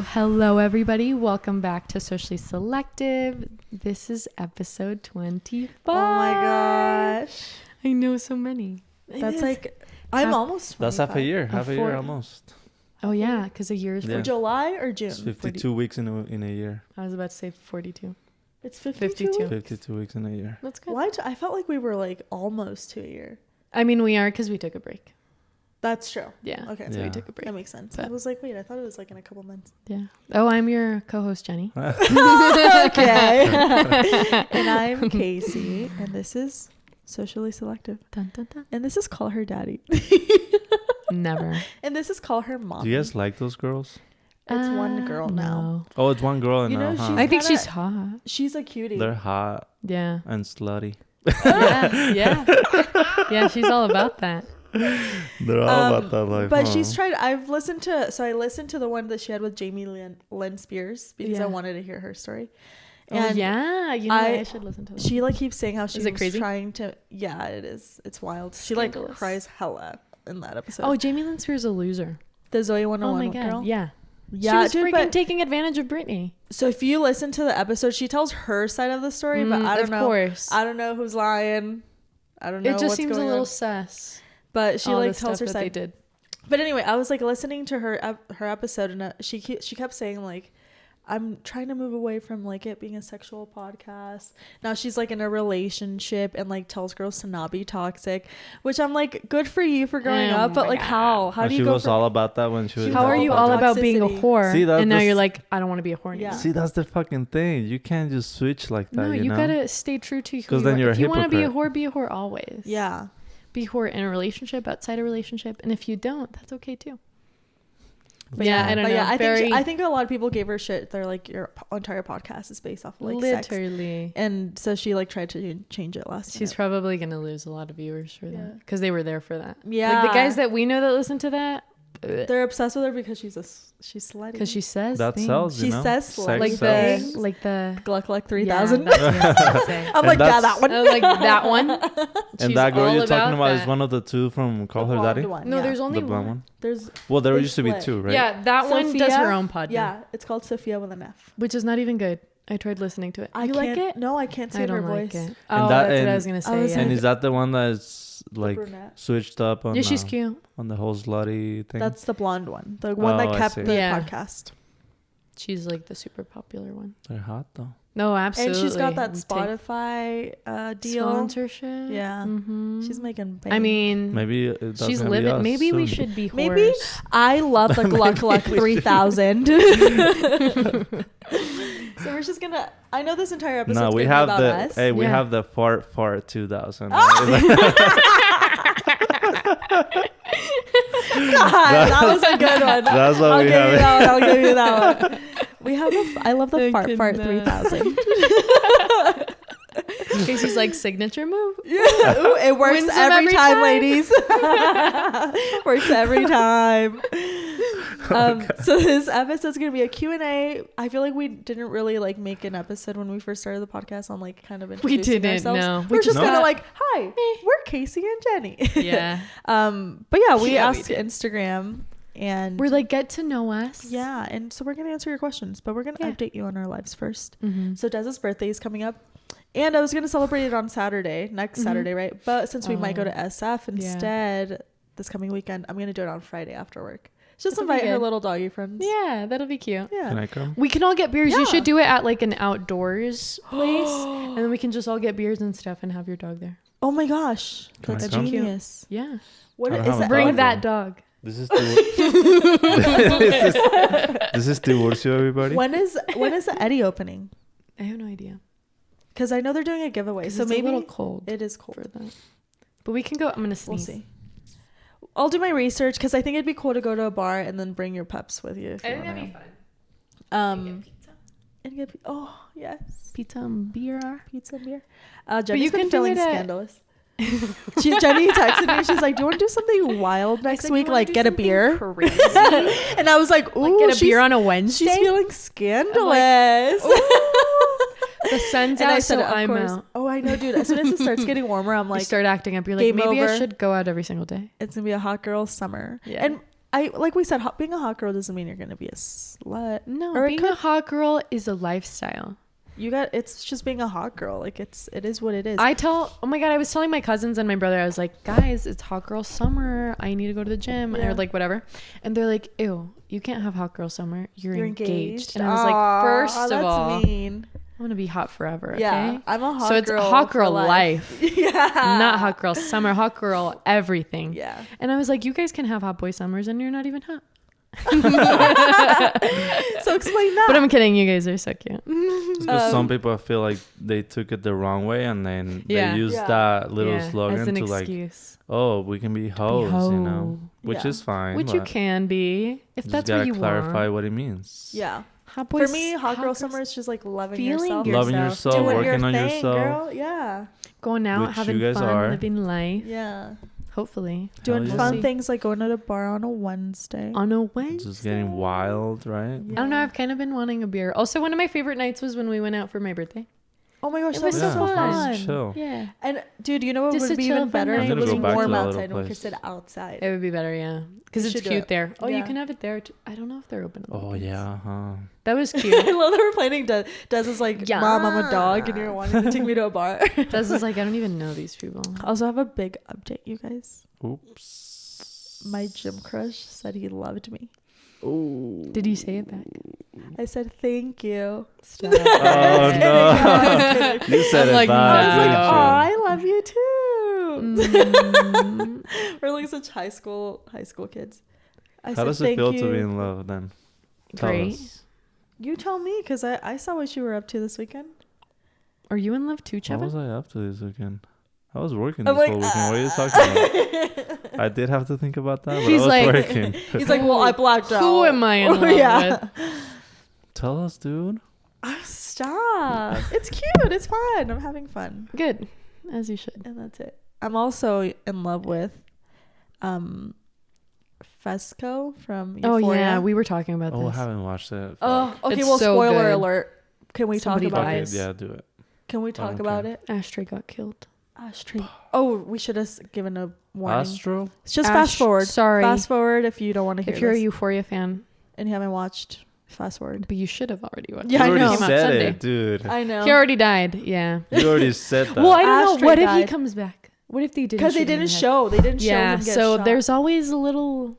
Hello, everybody. Welcome back to Socially Selective. This is episode 25. Oh my gosh. I know so many. That's like, I'm almost 25. That's half a year. Half a year almost. Oh, yeah, because a year is for July or June? It's 52 weeks in a year. I was about to say 42. It's 52? 52 weeks in a year. That's good. Why? I felt like we were like almost to a year. I mean, we are because we took a break. That's true. Yeah. Okay. So we took a break. That makes sense. But I was like, wait, I thought it was like in a couple months. Yeah. Oh, I'm your co-host, Jenny. Okay. And I'm Kaycee. And this is Socially Selective. Dun, dun, dun. And this is Call Her Daddy. Never. And this is Call Her Mom. Do you guys like those girls? It's one girl now. No. Oh, it's one girl You know, now, huh? she's I think kinda- she's hot. She's a cutie. They're hot Yeah. and slutty. Yeah. Yeah, she's all about that. They're all about that life. But she's tried. I listened to the one that she had with Jamie Lynn Spears because I wanted to hear her story. And yeah, you know, I should listen to that. She like keeps saying how she was crazy? trying to. Yeah, it is. It's wild. She Scandalous. like cries hella in that episode. Oh, Jamie Lynn Spears is a loser. The Zoe 101 Oh my god, girl. yeah. Yeah, she was dude, freaking taking advantage of Britney. So if you listen to the episode, she tells her side of the story, but I don't know. Of course. I don't know who's lying. I don't know. It just what's seems a going little on. sus. But she all like the tells stuff her that they side. did. But anyway, I was like listening to her episode, and she kept saying like, I'm trying to move away from like it being a sexual podcast. Now she's like in a relationship and like tells girls to not be toxic, which I'm like, good for you for growing up. But like, how do you she go? was all about that when she was. How are you all about being a whore? See, and now you're like, I don't want to be a whore anymore. Yeah. See, that's the fucking thing. You can't just switch like that. No, you know? gotta stay true to who you then are. you're If a you want to be a hypocrite. whore always. Yeah. Be a whore in a relationship, outside a relationship, and if you don't, that's okay too. But yeah, I don't know. Yeah, I think a lot of people gave her shit. They're like, your entire podcast is based off of like literally sex. And so she like tried to change it last. She's probably gonna lose a lot of viewers for that because they were there for that. Yeah, like the guys that we know that listen to that, they're obsessed with her because she's slutty. Because she says that things. sells. She says slut. like the Gluck 3000. Yeah, I'm like, yeah, that one. like that one. And that girl you're talking about is one of the two from Call Her Daddy. No, there's only the blonde one. Well, there used to be two, right? Yeah, that one does her own podcast. Yeah, it's called Sophia with an F, which is not even good. I tried listening to it. You like it? No, I can't say her voice. Like it. Oh, that's what I was gonna say. And is that the one that's like switched up on? Yeah, she's cute. On the whole slutty thing. That's the blonde one, the one that kept the podcast. She's like the super popular one. They're hot though. No, absolutely. And she's got that Spotify deal. Sponsorship. Yeah. Mm-hmm. She's making bank. I mean, maybe she's living. Maybe we should be whores. Maybe I love the Gluck 3000. So we're just gonna. I know this entire episode. No, we have about the. us. Hey, we have the fart 2000. God, that was a good one. That's what we have. I'll give you that one. We have I love the fart 3000. Kaycee's like signature move. Yeah. Ooh, it works every time, ladies. Works every time. So this episode's gonna be a Q&A. I feel like we didn't really like make an episode when we first started the podcast on like kind of introducing ourselves. No. We're just kind of like, hi, we're Kaycee and Jenny. Yeah. But yeah, we asked Instagram. And we're like, get to know us. Yeah, and so we're gonna answer your questions, but we're gonna update you on our lives first. Mm-hmm. So Dez's birthday is coming up, and I was gonna celebrate it on Saturday, next Saturday, right? But since we might go to SF instead this coming weekend, I'm gonna do it on Friday after work. Just invite her little doggy friends. Yeah, that'll be cute. Yeah, can I come? We can all get beers. You should do it at like an outdoors place, and then we can just all get beers and stuff and have your dog there. Oh my gosh, that's genius. Yeah. What is that? Bring that dog. This is Divorcio, everybody. When is the Eddie opening? I have no idea. Because I know they're doing a giveaway, so it's maybe a little cold. It is cold for that, but we can go. I'm gonna sneeze. We'll see. I'll do my research because I think it'd be cool to go to a bar and then bring your pups with you. I think that'd be fun. And get yes, pizza and beer. Jenny's been feeling scandalous. Jenny texted me. She's like, "Do you want to do something wild next week? Like get a beer?" Crazy. And I was like, "Ooh, like get a beer on a Wednesday." She's feeling scandalous. The sun's out, so I'm out. Oh, I know, dude. As soon as it starts getting warmer, I'm like, you start acting up. You're like, maybe I should go out every single day. It's gonna be a hot girl summer. Yeah. And like we said, being a hot girl doesn't mean you're gonna be a slut. No, or being a hot girl is a lifestyle. It's just being a hot girl. Like it is what it is. Oh my God, I was telling my cousins and my brother, I was like, guys, it's hot girl summer. I need to go to the gym or like whatever. And they're like, ew, you can't have hot girl summer. You're engaged. And I was like, first of all, mean. I'm going to be hot forever. Okay? Yeah, I'm a hot girl. So it's hot girl life. Yeah. Not hot girl summer, hot girl everything. Yeah. And I was like, you guys can have hot boy summers and you're not even hot. So explain that. But I'm kidding. You guys are so cute. Because some people feel like they took it the wrong way and then they use that little slogan as an to excuse. like, oh, we can be hoes, you know, which is fine. Which you can be if that's what you want. Clarify what it means. Yeah. Hot boys, for me, hot girl summer is just like loving yourself, doing working your on yourself, girl. Yeah, going out, having fun, living life. Yeah, hopefully doing fun things like going to the bar on a Wednesday. Just getting wild, right? I don't know. I've kind of been wanting a beer. Also, one of my favorite nights was when we went out for my birthday. Oh my gosh, it was so fun. Chill. Yeah. And dude, you know what Just would be even better? if it was warm outside and we could sit outside. It would be better, yeah. Because it's cute there. Oh, yeah. You can have it there. I don't know if they're open. Oh yeah, huh? That was cute. I love that we're planning. Des is like, Mom, I'm a dog, and you're wanting to take me to a bar. Des is like, I don't even know these people. I also have a big update, you guys. Oops. My gym crush said he loved me. Oh. Did you say it back? I said thank you. Stop. Oh no! You said it back. I was like, oh, I love you too. We're like such high school kids. How does it feel to be in love then? Great. You tell me, because I saw what you were up to this weekend. Are you in love too, Chava? What was I up to this weekend? I was working this whole weekend. What are you talking about? I did have to think about that, but I was working. He's like, well, I blacked out. Who am I in love with? Tell us, dude. Stop. It's cute. It's fun. I'm having fun. Good. As you should. And that's it. I'm also in love with Fesco from Euphoria. Oh, yeah. We were talking about this. Oh, I haven't watched it. Oh, okay. It's well, so spoiler good. alert. Can we talk about it? Yeah, do it. Can we talk about it? Ashtray got killed. Ashtray. Oh, we should have given a warning. Astro? It's just fast forward. Sorry. Fast forward if you don't want to hear If you're this. a Euphoria fan. And you haven't watched, fast forward. But you should have already watched. Yeah, I know. You already said Sunday. it, dude. I know. He already died. Yeah. You already said that. Well, I don't Ashtray know. What if died. he comes back? What if they didn't? Because they didn't show. They didn't show him get so shot. there's always a little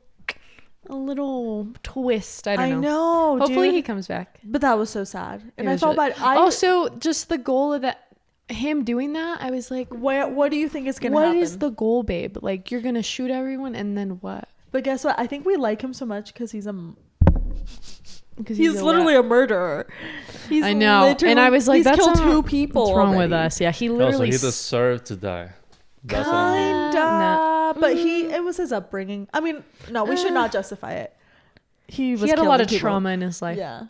twist. I don't know. Hopefully dude. he comes back. But that was so sad. And It I was felt really- bad. Also, just the goal of that, him doing that, I was like, What do you think is going to happen? what is the goal, babe? Like, you're going to shoot everyone and then what? But guess what? I think we like him so much because he's Because he's literally a murderer. He's I know. And I was like, he's that's killed not- two people. What's wrong with already. us? Yeah, he Also, literally he deserved to die. That's what I mean. Kinda, but it was his upbringing. I mean, no, we should not justify it. He had a lot of killing people. trauma in his life. Yeah.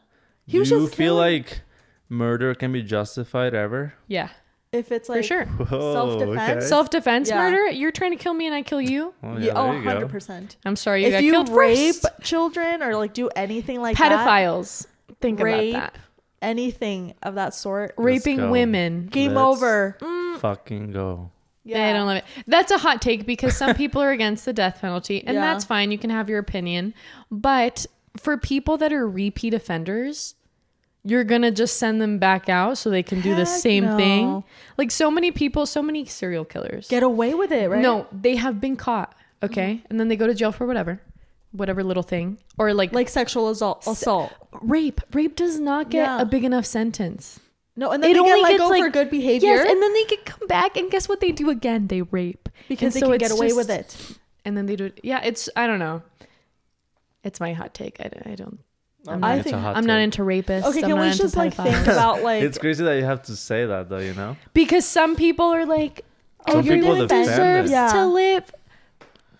Do you feel like murder can be justified ever? Yeah, if it's like for sure. Whoa, self-defense? okay. Self-defense Yeah. murder? You're trying to kill me and I kill you? Oh, Yeah, there you go. 100%. I'm sorry, you If got you killed rape first. children or like do anything like Pedophiles. Think Rape, about that. anything of that sort, Raping go. women. game Let's over. Fucking go. I don't love it. That's a hot take because some people are against the death penalty, and Yeah. that's fine. You can have your opinion. But for people that are repeat offenders, you're going to just send them back out so they can do the Heck same no. thing. Like so many people, so many serial killers. Get away with it, right? No, they have been caught. Okay. And then they go to jail for whatever little thing. Or like sexual assault. rape. Rape does not get a big enough sentence. No, and then It they only get let gets, go like- for good behavior. Yes, and then they can come back and guess what they do again? They rape. because And they so can it's get away just- with it. And then they do it. Yeah, I don't know. It's my hot take. I don't. I'm I not, think- I'm not into rapists. Okay, I'm can not we into just like think pedophiles. about like It's crazy that you have to say that, though, you know? Because some people are like, Some people everyone defend deserves it. Yeah. to live.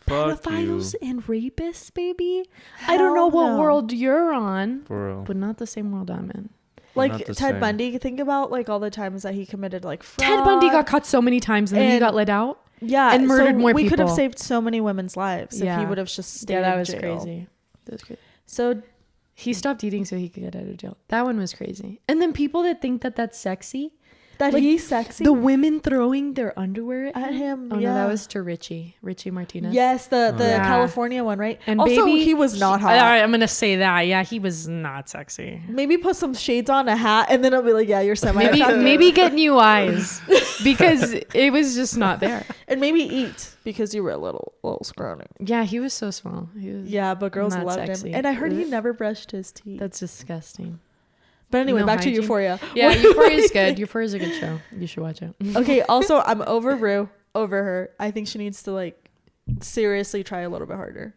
Fuck you. Pedophiles and rapists, baby. I don't know Hell what no. world you're on, For real. but not the same world I'm in. Not like the Ted same. Bundy. Think about like all the times that he committed like fraud. Ted Bundy got caught so many times and then he And- got let out. Yeah, and murdered more We could have people. saved so many women's lives if Yeah. he would have just stayed Yeah, that in was jail. crazy. That was crazy. So He stopped eating so he could get out of jail. That one was crazy. And then people that think that that's sexy, That like, he's sexy. The women throwing their underwear at him. Oh no, that was to Richie Martinez. Yes, the California one, right? And also, baby, he was not hot. I'm gonna say that. Yeah, he was not sexy. Maybe put some shades on, a hat, and then it'll be like, yeah, you're semi. Maybe get new eyes because it was just not there. And maybe eat because you were a little scrawny. Yeah, he was so small. He was but girls loved him. And I heard he never brushed his teeth. That's disgusting. But anyway, back to Euphoria. Yeah, Euphoria is good. Euphoria is a good show. You should watch it. Okay, also, I'm over Rue. Over her. I think she needs to, like, seriously try a little bit harder.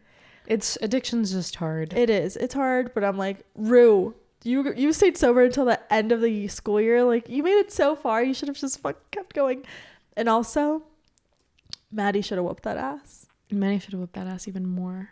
Addiction's just hard. It is. It's hard, but I'm like, Rue, you stayed sober until the end of the school year. Like, you made it so far. You should have just fucking kept going. And also, Maddie should have whooped that ass. Maddie should have whooped that ass even more.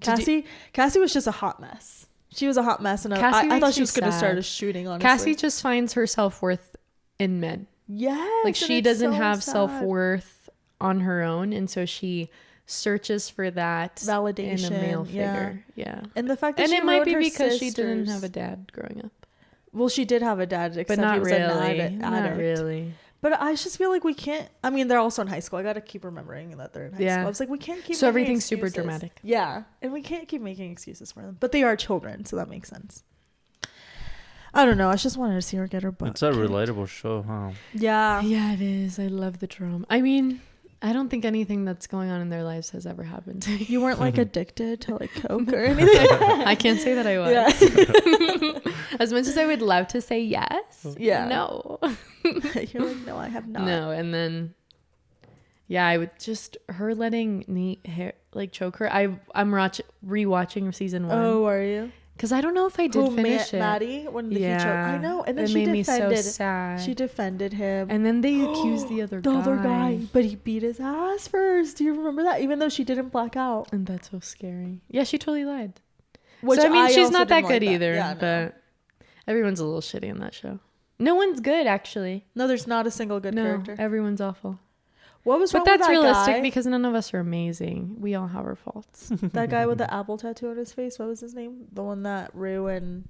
Cassie was just a hot mess. She was a hot mess, and I thought she was going to start a shooting, honestly. Cassie just finds her self-worth in men. Yes. Like, she doesn't have self-worth on her own, and so she searches for that validation in a male figure. Yeah. And the fact that it might be because she didn't have a dad growing up. Well, she did have a dad, except but not he was really. an addict. Not really. But I just feel like we can't. I mean, they're also in high school. I got to keep remembering that they're in high school. I was like, we can't keep. So everything's super dramatic. Yeah, and we can't keep making excuses for them. But they are children, so that makes sense. I don't know. I just wanted to see her get her butt. It's a relatable show, huh? Yeah. Yeah, it is. I love the drama. I mean, I don't think anything that's going on in their lives has ever happened to me. You weren't like addicted to like coke or anything. I can't say that I was. Yeah. As much as I would love to say yes. Yeah. No. You're like, no, I have not. No, and then I would just her letting Nate choke her. I'm rewatching season 1. Oh, are you? Because I don't know if I did finish it. Maddie, when he choked. I know. And then she made defended. Me so sad. She defended him. And then they accused the other guy. But he beat his ass first. Do you remember that? Even though she didn't black out. And that's so scary. Yeah, she totally lied. Which so, I mean, she's not that good like either. Yeah, but everyone's a little shitty in that show. No one's good, actually. No, there's not a single good character. Everyone's awful. What was wrong with that guy? But that's realistic because none of us are amazing. We all have our faults. That guy with the apple tattoo on his face, what was his name? The one that ruined...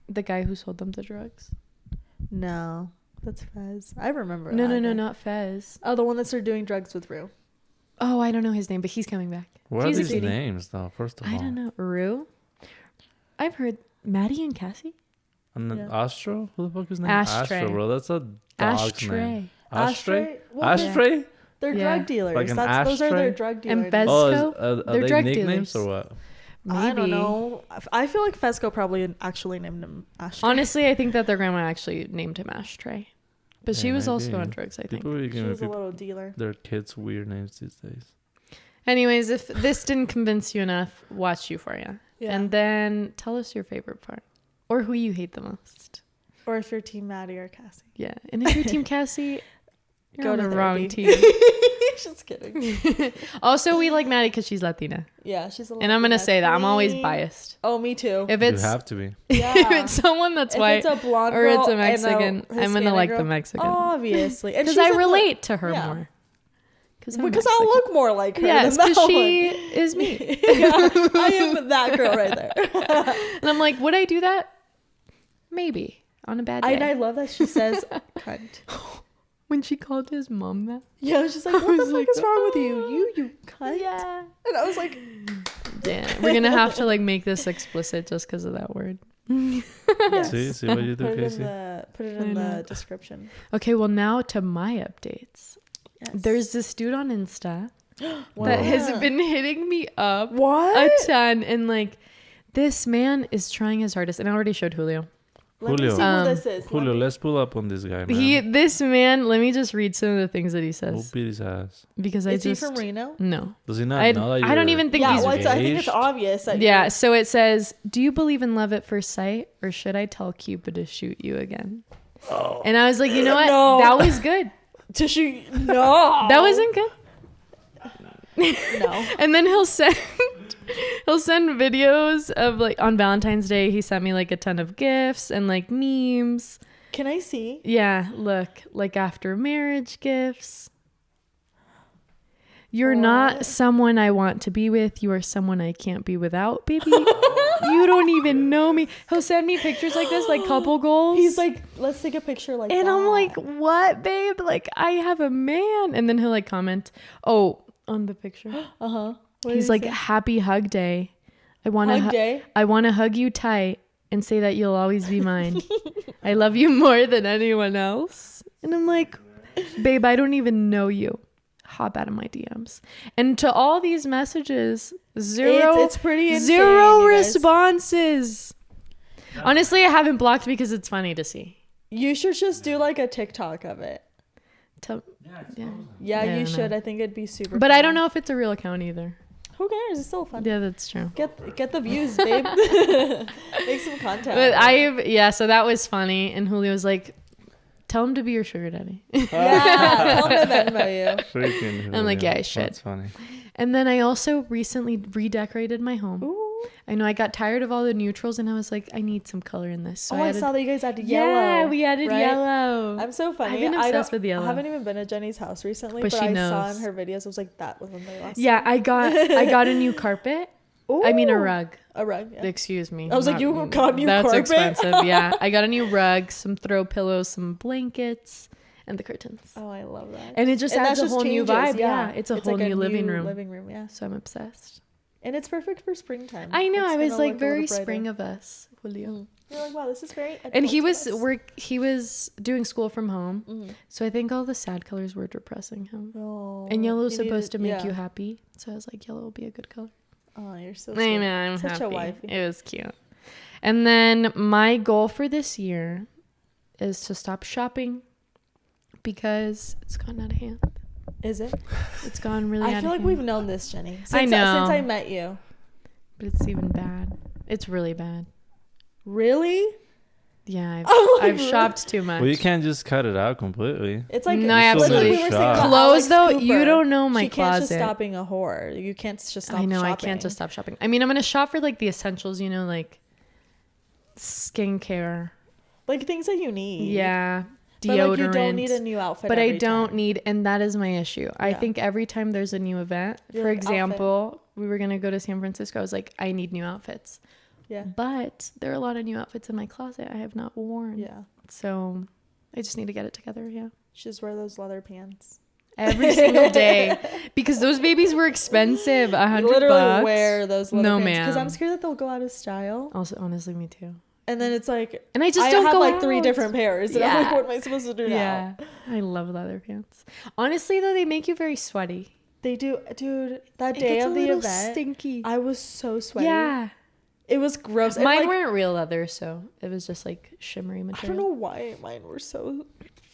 The guy who sold them the drugs? No, that's Fez. I remember No, not Fez. Oh, the one that started doing drugs with Rue. Oh, I don't know his name, but he's coming back. What are these names, though, first of all? I don't know. Rue? I've heard Maddie and Cassie. And then Astro? Who the fuck is name? Ashtray. Astro, bro. That's a dog's name. Ashtray? Ashtray? They're drug dealers. Like those are their drug dealers. And Fesco? Are they drug nicknames dealers. or what? Maybe. I don't know. I feel like Fesco probably actually named him Ashtray. Honestly, I think that their grandma actually named him Ashtray. But she was also on drugs, I think. She was a little dealer. Their kids weird names these days. Anyways, if this didn't convince you enough, watch Euphoria. Yeah. And then tell us your favorite part. Or who you hate the most. Or if you're Team Maddie or Cassie. Yeah. And if you're Team Cassie, you're on the wrong team. Just kidding. Also, we like Maddie because she's Latina. Yeah, she's a Latina. And I'm going to say that. I'm always biased. Oh, me too. If it's, you have to be. Yeah. If it's someone that's white it's a blonde or it's a girl Mexican, and I'm going to like the Mexican. Obviously. Because I relate to her more. Because I'll look more like her. Yes, because she is me. Yeah, I am that girl right there. And I'm like, would I do that? Maybe. On a bad day. And I love that she says, cunt. When she called his mom that? Yeah, I was just like, what the fuck is wrong with you? You cunt. Yeah. And I was like... Yeah, we're going to have to like make this explicit just because of that word. Yes. See what you do, Kaycee? Put it in the description. Okay, well now to my updates. Yes. There's this dude on Insta that has been hitting me up a ton, and like this man is trying his hardest, and I already showed Julio. Let me see who this is. Julio, let's pull up on this guy, man. This man, let me just read some of the things that he says. Who beat his ass? Because is he from Reno? No. Does he not know that I don't even think he's engaged? I think it's obvious. That so it says, do you believe in love at first sight, or should I tell Cupid to shoot you again? Oh. And I was like, you know what? No. That was good. To shoot? No. That wasn't good. No. And then he'll send videos of like on Valentine's Day. He sent me like a ton of gifts and like memes. Can I see? Yeah, look, like after marriage gifts. You're not someone I want to be with. You are someone I can't be without, baby. You don't even know me. He'll send me pictures like this, like couple goals. He's like, let's take a picture like and that. I'm like, what, babe? Like, I have a man. And then he'll like comment, on the picture. He's like, happy hug day. I want to hug you tight and say that you'll always be mine. I love you more than anyone else. And I'm like, babe, I don't even know you. Hop out of my DMs. And to all these messages, it's pretty insane, zero responses. Honestly, I haven't blocked because it's funny to see. You should just do like a TikTok of it. Yeah, you should. I think it'd be super but fun. I don't know if it's a real account either. Who cares? It's still fun. Yeah, that's true. Get the views, babe. Make some content. But so that was funny. And Julio was like, tell him to be your sugar daddy. Yeah, tell him to Venmo you. Freaking I'm like, yeah, I should. That's funny. And then I also recently redecorated my home. Ooh. I know I got tired of all the neutrals and I was like, I need some color in this. So I saw that you guys added yellow. Yeah, we added yellow. I'm so funny. I've been obsessed with yellow. I haven't even been at Jenny's house recently, but I saw in her videos, I was like, that was on my last Yeah, I got a new carpet. Ooh. I mean a rug. A rug, yeah. Excuse me. I was like, you got a new carpet? That's expensive, yeah. I got a new rug, some throw pillows, some blankets, and the curtains. Oh, I love that. And it just adds a whole new vibe. Yeah, it's a whole like new living room. Living room, yeah. So I'm obsessed. And it's perfect for springtime. I know. I was like very spring of us, Julio. You're like, wow, this is very. And he was doing school from home, so I think all the sad colors were depressing him. Oh, and yellow's supposed to make you happy, so I was like, yellow will be a good color. Oh, you're so sweet. I'm such happy. A wifey. It was cute. And then my goal for this year is to stop shopping because it's gotten out of hand. Is it? It's gone really out of hand. I feel like we've known this, Jenny. I know. Since I met you. But it's even bad. It's really bad. Really? Yeah, I've shopped too much. Well, you can't just cut it out completely. It's like no, absolutely. Clothes though, you don't know my closet. She can't just stop being a whore. You can't just stop. I know shopping. I can't just stop shopping. I mean, I'm gonna shop for like the essentials, you know, like skincare, like things that you need. Yeah, deodorant. But like you don't need a new outfit. But I don't need, and that is my issue. Yeah. I think every time there's a new event, for example, we were gonna go to San Francisco. I was like, I need new outfits. Yeah. But there are a lot of new outfits in my closet I have not worn. Yeah. So I just need to get it together. Yeah. Just wear those leather pants every single day because those babies were expensive. $100. Literally wear those leather pants because ma'am. I'm scared that they'll go out of style. Also, honestly, me too. And then it's like, and I just don't have go like out. 3 different pairs. And I'm like, what am I supposed to do now? Yeah. I love leather pants. Honestly, though, they make you very sweaty. They do, dude. That day of the event, stinky. I was so sweaty. Yeah. It was gross. Mine weren't real leather, so it was just like shimmery material. I don't know why mine were so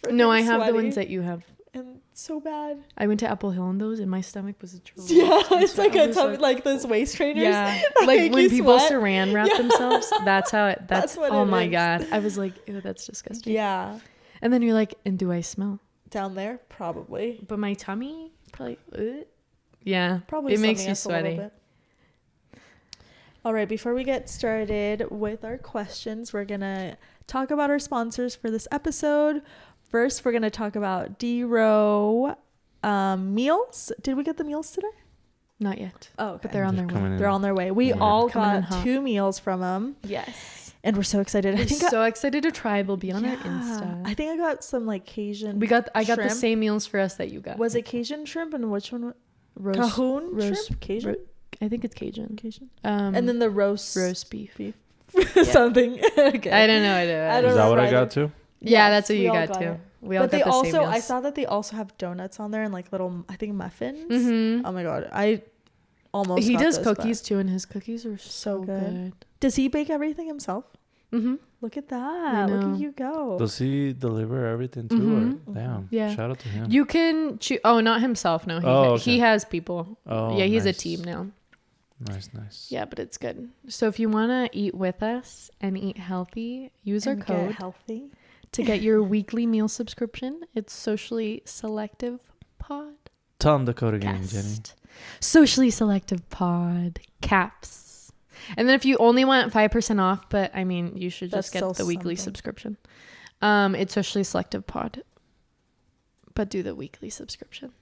No, I have the ones that you have. And so bad. I went to Apple Hill in those and my stomach was a truly. Yeah, it's like a tummy, like those waist trainers. Yeah, like when people saran wrap themselves. That's how it, that's what oh my God. I was like, ew, that's disgusting. Yeah. And then you're like, and do I smell? Down there? Probably. But my tummy? Probably. Yeah. Probably. It makes you sweaty. All right, before we get started with our questions, we're going to talk about our sponsors for this episode. First, we're going to talk about D-Row meals. Did we get the meals today? Not yet. Oh, okay. But they're on their way. They're on their way. We all got 2 meals from them. Yes. And we're so excited. We're so excited to try. We'll be on our Insta. I think I got some like Cajun I got the same meals for us that you got. Was it Cajun shrimp and which one? Cahoon shrimp? Cajun? I think it's Cajun. And then the roast beef. Something. Okay. I don't know. Is that what I got too? Yeah, that's what you got too. We all got the same meals. I saw that they also have donuts on there and like little, I think muffins. Mm-hmm. Oh my God. I almost He does cookies too, and his cookies are so good. Does he bake everything himself? Mm-hmm. Look at that. Look at you go. Does he deliver everything too? Mm-hmm. Or? Damn. Yeah. Shout out to him. You can choose. Oh, not himself. No. He has people. Oh, yeah. He's a team now. Nice. Yeah, but it's good. So if you want to eat with us and eat healthy, use our code to get your weekly meal subscription. It's Socially Selective Pod. Tell them the code again, Jenny. Socially Selective Pod. Caps. And then if you only want 5% off, but I mean, you should just get the weekly subscription. It's Socially Selective Pod. But do the weekly subscription.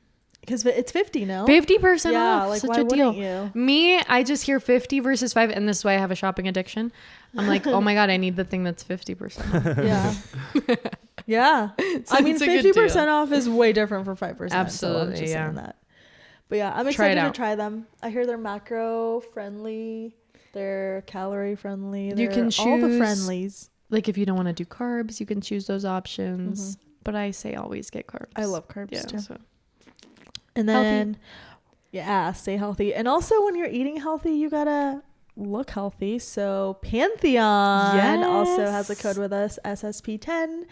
Because it's 50, no? 50% yeah, off. like, Such why a deal. you? Me, I just hear 50 versus 5, and this is why I have a shopping addiction. I'm like, oh my God, I need the thing that's 50%. Yeah. Yeah. So I mean, it's a good 50% deal. off is way different from 5%. Absolutely, so I'm just yeah. saying that. But yeah, I'm excited to try them. I hear they're macro friendly. They're calorie friendly. You can choose all the friendlies. Like if you don't want to do carbs, you can choose those options. But I say always get carbs. I love carbs too. So. And then, stay healthy. And also when you're eating healthy, you gotta look healthy. So Pantheon also has a code with us, SSP10.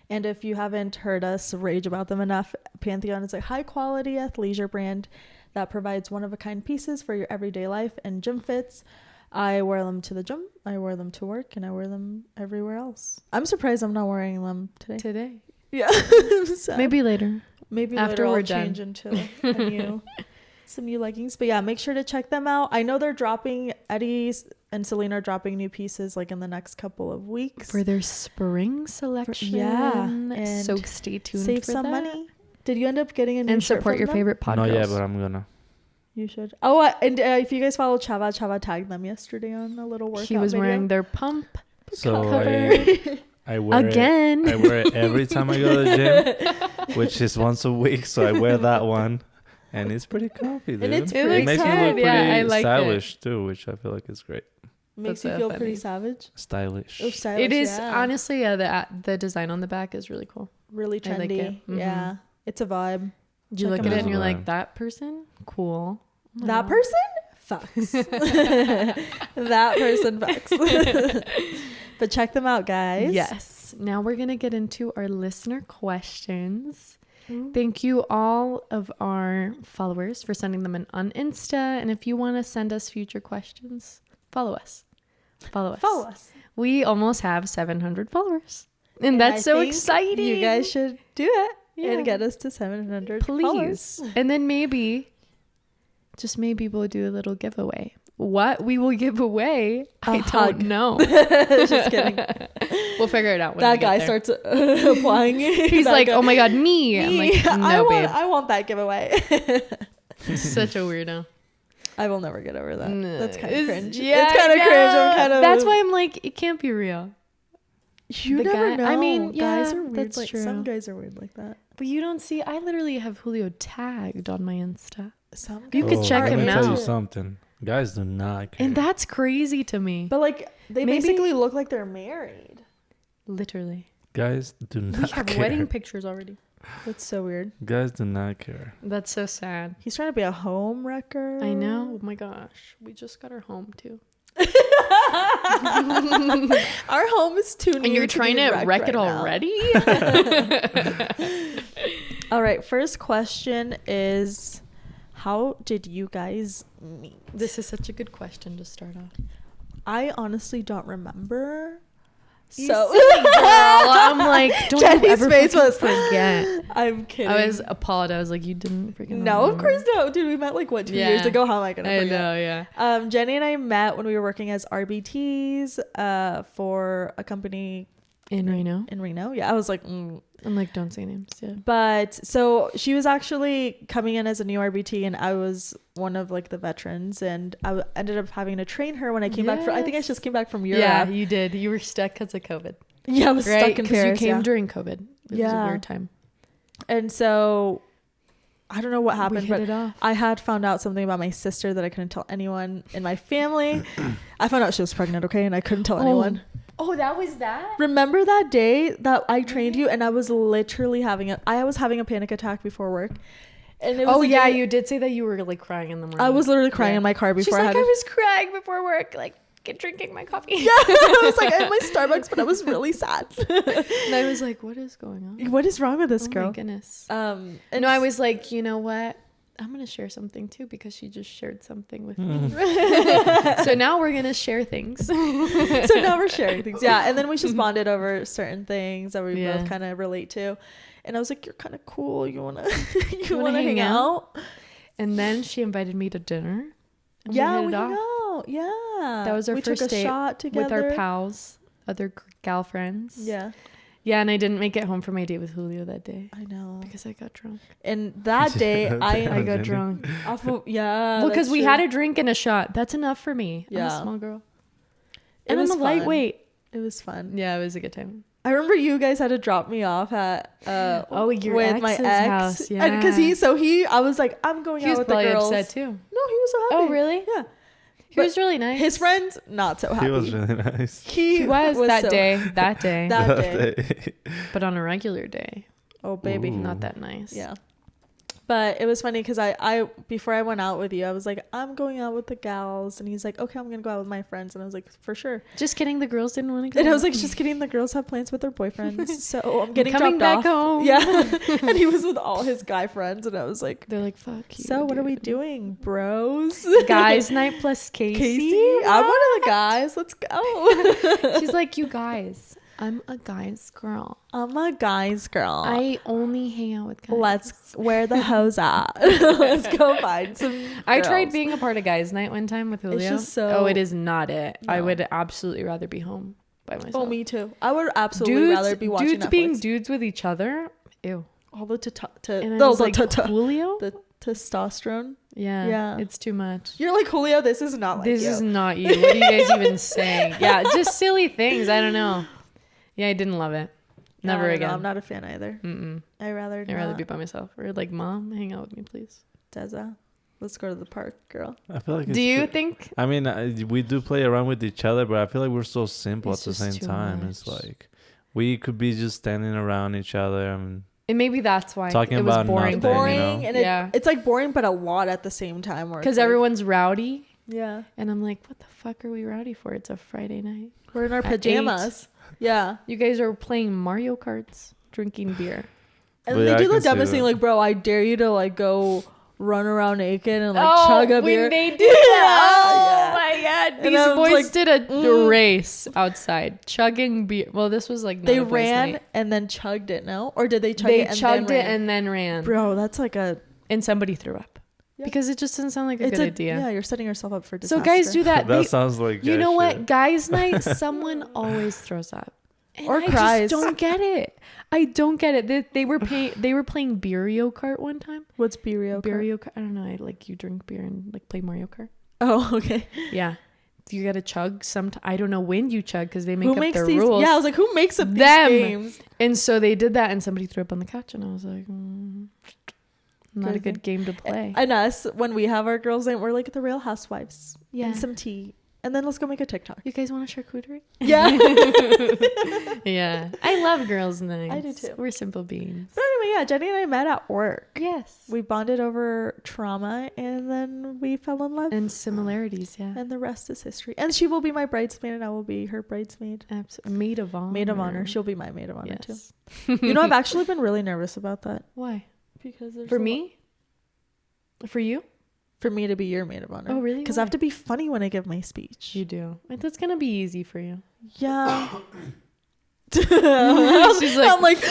And if you haven't heard us rage about them enough, Pantheon is a high quality athleisure brand that provides one-of-a-kind pieces for your everyday life and gym fits. I wear them to the gym, I wear them to work, and I wear them everywhere else. I'm surprised I'm not wearing them today. Yeah. Maybe later. Maybe after later we're I'll done. change into some new leggings. But yeah, make sure to check them out. I know they're dropping, Eddie and Selena are dropping new pieces like in the next couple of weeks. For their spring selection. And so stay tuned save for some that. money. Did you end up getting a new and shirt support from your them? favorite pod Not girls. yet, but I'm gonna. You should. Oh, and if you guys follow Chava tagged them yesterday on a little workout He was video. wearing their pump So cover. I wear Again. I wear it every time I go to the gym, which is once a week. So I wear that one, and it's pretty comfy, dude. And it's It pretty looks makes me good. look pretty Yeah, I like stylish too, which I feel like is great. Makes That's you so feel funny. pretty savage. Stylish. Oh, stylish. It is yeah. honestly, the design on the back is really cool. really I trendy. like it. Yeah, it's a vibe. You Check look at them it out. and you're Vibe. like, that person, cool. Oh my That God. person fucks. That person fucks. But check them out, guys. Yes. Now we're gonna get into our listener questions. Thank you all of our followers for sending them in on Insta. And if you want to send us future questions, follow us. Follow us. We almost have 700 followers. And that's so exciting. You guys should do it Yeah. and get us to 700 Please. followers. And then maybe, just maybe we'll do a little giveaway. What we will give away, I hug. don't know. Just kidding. We'll figure it out when That we get guy there. starts applying. He's That like, guy- oh my God, me. I'm like, no, babe. I want that giveaway. Such a weirdo. I will never get over that. No. That's kind of cringe. Yeah, it's kind of cringe. I'm kind of. That's why I'm like, it can't be real. You the never guy- know. I mean, guys yeah, are weird. that's Like true. some guys are weird like that. But you don't see, I literally have Julio tagged on my Insta. Some You guys could check are him let me tell out. you something. Guys do not care. And that's crazy to me. But like they Maybe- basically look like they're married. Literally. Guys do not We have care. wedding pictures already. That's so weird. Guys do not care. That's so sad. He's trying to be a home wrecker. I know. Oh my gosh. We just got our home too. Our home is too new. And you're to trying be to wrecked wreck it right now. already? All right. First question is, how did you guys meet? This is such a good question to start off. I honestly don't remember. You So silly girl. I'm like, don't Jenny's you ever face fucking was forget. I'm kidding. I was appalled. I was like, you didn't freaking No, of remember. course no, dude. We met like what 2 Yeah. years ago. How am I gonna I forget? know, yeah. Jenny and I met when we were working as RBTs for a company In Reno. in Reno. Yeah, I was like, I'm like, don't say names. Yeah. But so she was actually coming in as a new RBT, and I was one of like the veterans, and I ended up having to train her when I came back. I think I just came back from Europe. Yeah, you did. You were stuck because of COVID. Yeah, I was Right? stuck in Because Paris. you came yeah. during COVID. It was Yeah. a weird time. And so I don't know what happened, we but hit it off. I had found out something about my sister that I couldn't tell anyone in my family. I found out she was pregnant, okay, and I couldn't tell anyone. Oh, that was that? Remember that day that I trained you, and I was literally having a panic attack before work. And it was the day- you did say that you were like crying in the morning. I was literally crying Yeah. in my car before She's I like, had I was crying before work, like drinking my coffee. Yeah, I was like, I had my Starbucks, but I was really sad. And I was like, what is going on? What is wrong with this Oh girl? my goodness. And No, I was like, you know what? I'm going to share something too because she just shared something with me. So now we're going to share things. so now we're sharing things. Yeah, and then we just bonded over certain things that we Yeah. both kind of relate to. And I was like, you're kind of cool. You wanna wanna wanna hang out? And then she invited me to dinner. And Yeah, we we hit it hung off out. Yeah, That was our we first took a date shot together with our pals, other gal friends. Yeah, Yeah, and I didn't make it home for my date with Julio that day. I know. Because I got drunk. And that day, I got drunk. Yeah. Well, because we had a drink and a shot. That's enough for me. Yeah. I'm a small girl. And I'm a lightweight. It was fun. Yeah, it was a good time. I remember you guys had to drop me off at with my ex house. Yeah. Because I was like, I'm going out with the girls. He was probably upset too. No, he was so happy. Oh, really? Yeah. He was really nice. His friends, not so happy. He was really nice. He was that so day. That day. That day. But on a regular day. Oh, baby. Ooh. Not that nice. Yeah. But it was funny because I before I went out with you, I was like, I'm going out with the gals. And he's like, okay, I'm going to go out with my friends. And I was like, for sure. Just kidding. The girls didn't want to go. And I was like, just kidding. The girls have plans with their boyfriends. So I'm getting coming dropped back off. home. Yeah. And he was with all his guy friends. And I was like, they're like, fuck you. So what are we doing, bros? Guys night plus Kaycee. I'm one of the guys. Let's go. She's like, you guys. I'm a guy's girl. I only hang out with guys. Let's where the hoes at. Let's go find some girls. I tried being a part of guys night one time with Julio. It's just so... it is not it. No. I would absolutely rather be home by myself. Oh, me too. I would absolutely rather be watching dudes Netflix. Being dudes with each other. Ew. All the Julio? The testosterone. Yeah. It's too much. You're like, Julio, this is not like this you. This is not you. What are you guys even saying? Yeah, just silly things. I don't know. Yeah, I didn't love it. Never again. I'm not a fan either. I'd rather be by myself. Or like, Mom, hang out with me, please. Deza, let's go to the park, girl. I feel like. Do you think? I mean, we do play around with each other, but I feel like we're so simple at the same time. Much. It's like we could be just standing around each other and maybe that's why talking it was about boring. Nothing, and it's like boring, but a lot at the same time. Because everyone's rowdy. Yeah. And I'm like, what the fuck are we rowdy for? It's a Friday night. We're in our pajamas. Yeah. You guys are playing Mario Karts, drinking beer. And they do the dumbest thing, like, bro, I dare you to like go run around naked and like chug a beer. When they do that. Oh my god. These boys did a race outside, chugging beer. Well, this was like they ran and then chugged it, no? Or did they chug it and then ran? They chugged it and then ran. Bro, that's like a... And somebody threw up. Yeah. Because it just doesn't sound like a good idea. Yeah, you're setting yourself up for disaster. So guys do that. That sounds like you know what? Guys night, someone always throws up. And or cries. I just don't get it. I don't get it. They were playing Mario Kart one time. What's Mario Kart? Mario Kart. I don't know. I like you drink beer and like play Mario Kart. Oh, okay. Yeah. You gotta chug I don't know when you chug because they make up their rules. Yeah, I was like, who makes up these games? And so they did that and somebody threw up on the couch and I was like, not a good game to play. And us, when we have our girls' night, we're like the Real Housewives. Yeah. And some tea. And then let's go make a TikTok. You guys want a charcuterie? Yeah. Yeah. I love girls' nights. I do too. We're simple beings. But anyway, yeah, Jenny and I met at work. Yes. We bonded over trauma and then we fell in love. And similarities, yeah. And the rest is history. And she will be my bridesmaid and I will be her bridesmaid. Absolutely. Maid of honor. Maid of honor. She'll be my maid of honor too. You know, I've actually been really nervous about that. Why? Because there's For me? For you? For me to be your maid of honor. Oh, really? Because I have to be funny when I give my speech. You do. That's going to be easy for you. Yeah. She's like... I'm like...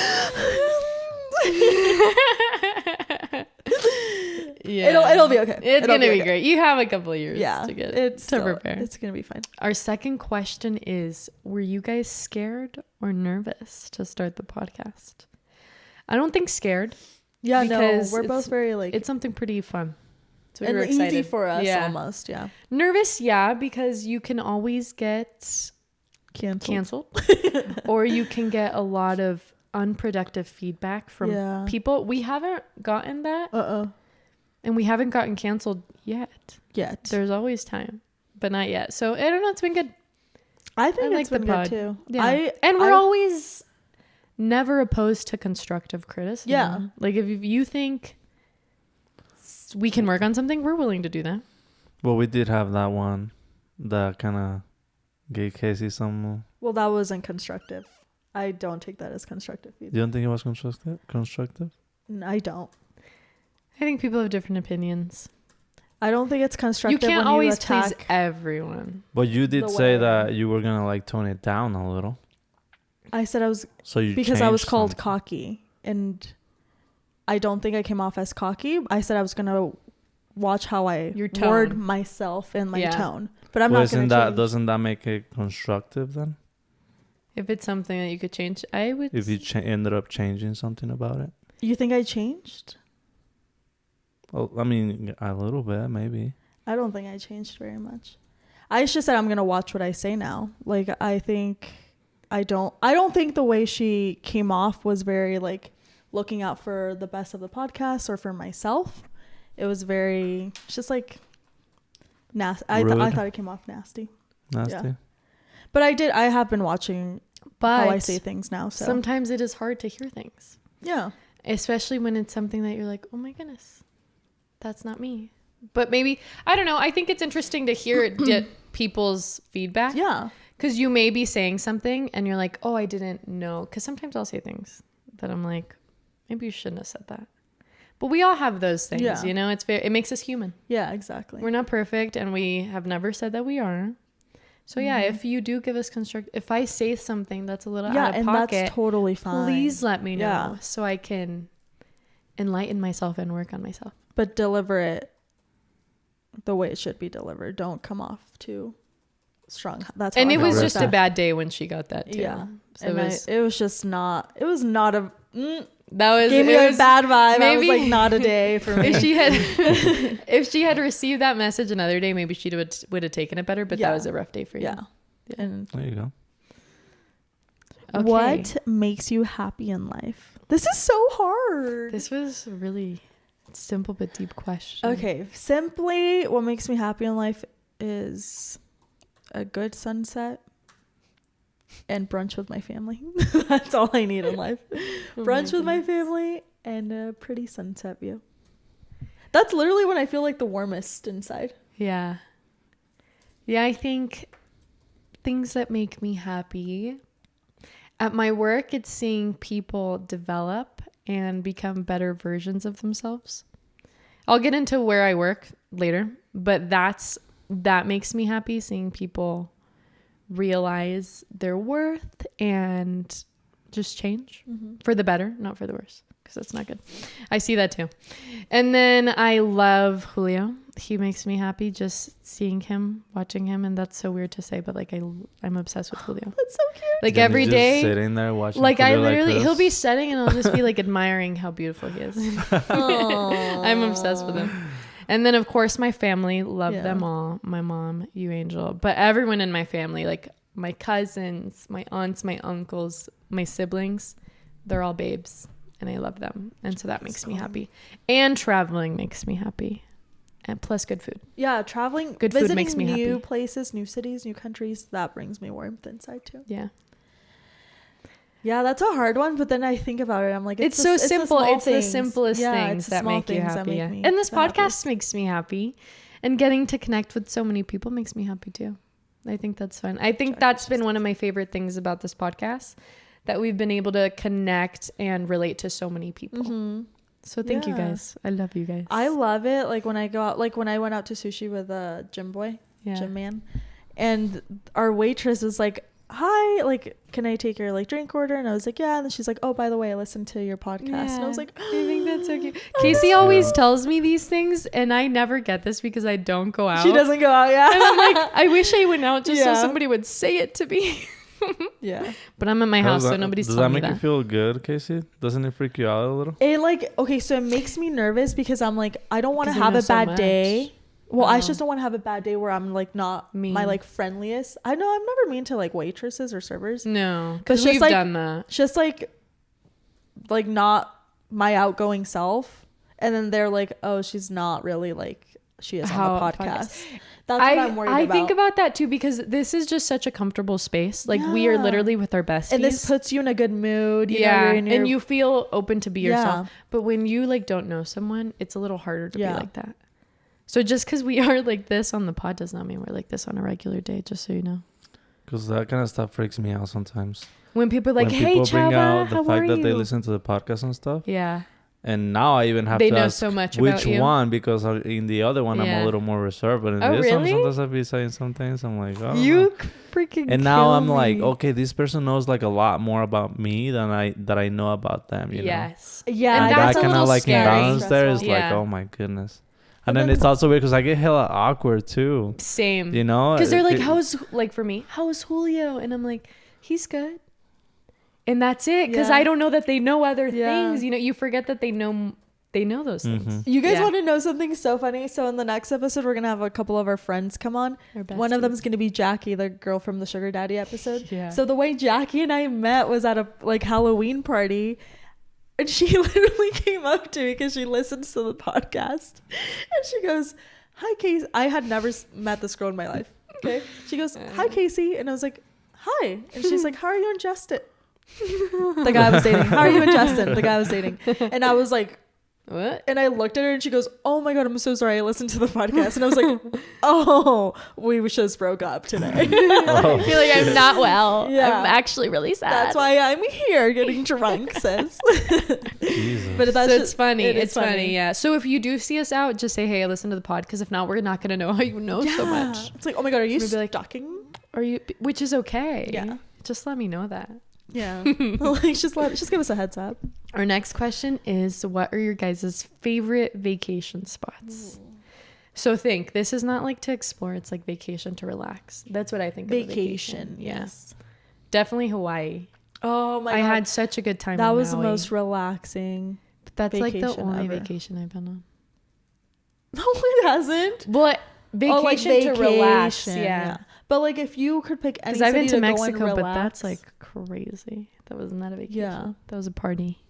Yeah. It'll be okay. It's going to be great. You have a couple of years to prepare. It's going to be fine. Our second question is, were you guys scared or nervous to start the podcast? I don't think scared. Yeah, no, we're both very like... It's something pretty fun. So and easy for us almost, yeah. Nervous, yeah, because you can always get canceled. Or you can get a lot of unproductive feedback from people. We haven't gotten that. And we haven't gotten canceled yet. There's always time, but not yet. So I don't know, it's been good. I think it's been good too. Yeah. We're always never opposed to constructive criticism. Yeah. Like if you think we can work on something, we're willing to do that. Well, we did have that one that kind of gave Kaycee some... Well, that wasn't constructive. I don't take that as constructive feedback. You don't think it was constructive? No, I don't. I think people have different opinions. I don't think it's constructive. You can't when always you attack please everyone. But you did say that you were going to like tone it down a little. I said I was... So you because I was called cocky. And I don't think I came off as cocky. I said I was going to watch how I word myself and my tone. But I'm not going to change. Doesn't that make it constructive then? If it's something that you could change, I would. If you ended up changing something about it. You think I changed? Well, I mean, a little bit, maybe. I don't think I changed very much. I just said I'm going to watch what I say now. Like, I don't think the way she came off was very, like, looking out for the best of the podcast or for myself. It was very, just like, nasty. I thought it came off nasty. Nasty. Yeah. But I have been watching how I say things now. So sometimes it is hard to hear things. Yeah. Especially when it's something that you're like, oh my goodness, that's not me. But maybe, I don't know. I think it's interesting to hear people's feedback. Yeah. Because you may be saying something and you're like, oh, I didn't know. Because sometimes I'll say things that I'm like, maybe you shouldn't have said that. But we all have those things, you know? It makes us human. Yeah, exactly. We're not perfect, and we have never said that we are. So yeah, if you do give us if I say something that's a little out of pocket, that's totally fine. Please let me know so I can enlighten myself and work on myself. But deliver it the way it should be delivered. Don't come off too strong. That's and it was just a bad day when she got that too. Yeah, so and it was just not. It was not a. That was gave me a bad vibe. Maybe, I was like, not a day for me. If she had received that message another day, maybe she would have taken it better. But that was a rough day for you. Yeah. And there you go. Okay. What makes you happy in life? This is so hard. This was a really simple but deep question. Okay, simply, what makes me happy in life is a good sunset and brunch with my family. That's all I need in life. Brunch with my family and a pretty sunset view. That's literally when I feel like the warmest inside. Yeah. Yeah, I think things that make me happy at my work, it's seeing people develop and become better versions of themselves. I'll get into where I work later, but that makes me happy, seeing people realize their worth and just change for the better, not for the worse, because that's not good. I see that too. And then I love Julio. He makes me happy just seeing him, watching him, and that's so weird to say, but like I'm obsessed with Julio. That's so cute. Like every day, sitting there watching. Like Julio, I literally, like he'll be sitting and I'll just be like admiring how beautiful he is. I'm obsessed with him. And then of course my family, love them all. My mom, you angel, but everyone in my family, like my cousins, my aunts, my uncles, my siblings, they're all babes and I love them. And so that makes me happy. And traveling makes me happy. And plus good food. Yeah, traveling, good food makes me new happy. Places, new cities, new countries, that brings me warmth inside too. Yeah. Yeah, that's a hard one, but then I think about it, I'm like, it's so simple. It's the simplest things that make you happy. And this podcast makes me happy. And getting to connect with so many people makes me happy too. I think that's fun. I think that's been one of my favorite things about this podcast, that we've been able to connect and relate to so many people. So thank you guys. I love you guys. I love it. Like when I go out, like when I went out to sushi with a gym man, and our waitress was like, hi, like, can I take your like drink order? And I was like, yeah. And then she's like, oh, by the way, I listened to your podcast. And I was like, I think that's so cute. Kaycee always tells me these things and I never get this because I don't go out. She doesn't go out. Yeah. And I'm like, I wish I went out just so somebody would say it to me. Yeah. But I'm at my house, so nobody's telling me that. Does that make you feel good, Kaycee? Doesn't it freak you out a little? It like, okay, so it makes me nervous because I'm like, I don't want to have a bad day. Well, I just don't want to have a bad day where I'm like not mean. My like friendliest. I know I'm never mean to like waitresses or servers. No, because we've like, done that. Just like not my outgoing self, and then they're like, oh, she's not really like she is on the podcast. That's what I'm worried about. I think about that too because this is just such a comfortable space. Like we are literally with our besties, and this puts you in a good mood. You know, and you feel open to be yourself. But when you like don't know someone, it's a little harder to be like that. So just because we are like this on the pod does not mean we're like this on a regular day, just so you know. Because that kind of stuff freaks me out sometimes. When people are like, hey, Chava, bring out the how fact are that you? they listen to the podcast and stuff. Yeah. And now I even have to ask so much which about one, because in the other one I'm a little more reserved. But in this one, sometimes I'll be saying some things. I'm like, oh. You freaking And now I'm like, okay, this person knows like a lot more about me than I know about them, you know? Yes. Yeah. And that's that kind of like imbalance there is like, oh my goodness. And then it's also weird because I get hella awkward too. Same. You know? Because they're like, how's, like for me, how's Julio? And I'm like, he's good. And that's it. Because I don't know that they know other things. You know, you forget that they know those things. You guys want to know something so funny? So in the next episode, we're going to have a couple of our friends come on. One of them is going to be Jackie, the girl from the Sugar Daddy episode. Yeah. So the way Jackie and I met was at a like Halloween party. And she literally came up to me because she listens to the podcast. And she goes, hi, Kaycee. I had never met this girl in my life. Okay. She goes, hi, Kaycee. And I was like, hi. And she's like, how are you and Justin? The guy I was dating. How are you and Justin? The guy I was dating. And I was like, what? And I looked at her and she goes, oh my God, I'm so sorry. I listened to the podcast. And I was like, oh, we just broke up today. I feel like I'm not well. Yeah. I'm actually really sad. That's why I'm here getting drunk, sis. But that's so it's funny. It's funny. Yeah. So if you do see us out, just say, hey, I listened to the pod. Because if not, we're not going to know how you know so much. It's like, oh my God, are you stalking? Which is okay. Yeah. Just let me know that. Yeah. Like just give us a heads up. Our next question is, what are your guys' favorite vacation spots? So think, this is not like to explore, it's like vacation to relax. That's what I think of vacation. Yes. Definitely Hawaii. Oh my God. I had such a good time. That was the most relaxing. But that's like the only vacation I've been on. No, it hasn't. Well, vacation to relax. Yeah. But like if you could pick any city, I've been to Mexico, but that's like crazy. That was not a vacation. Yeah. That was a party.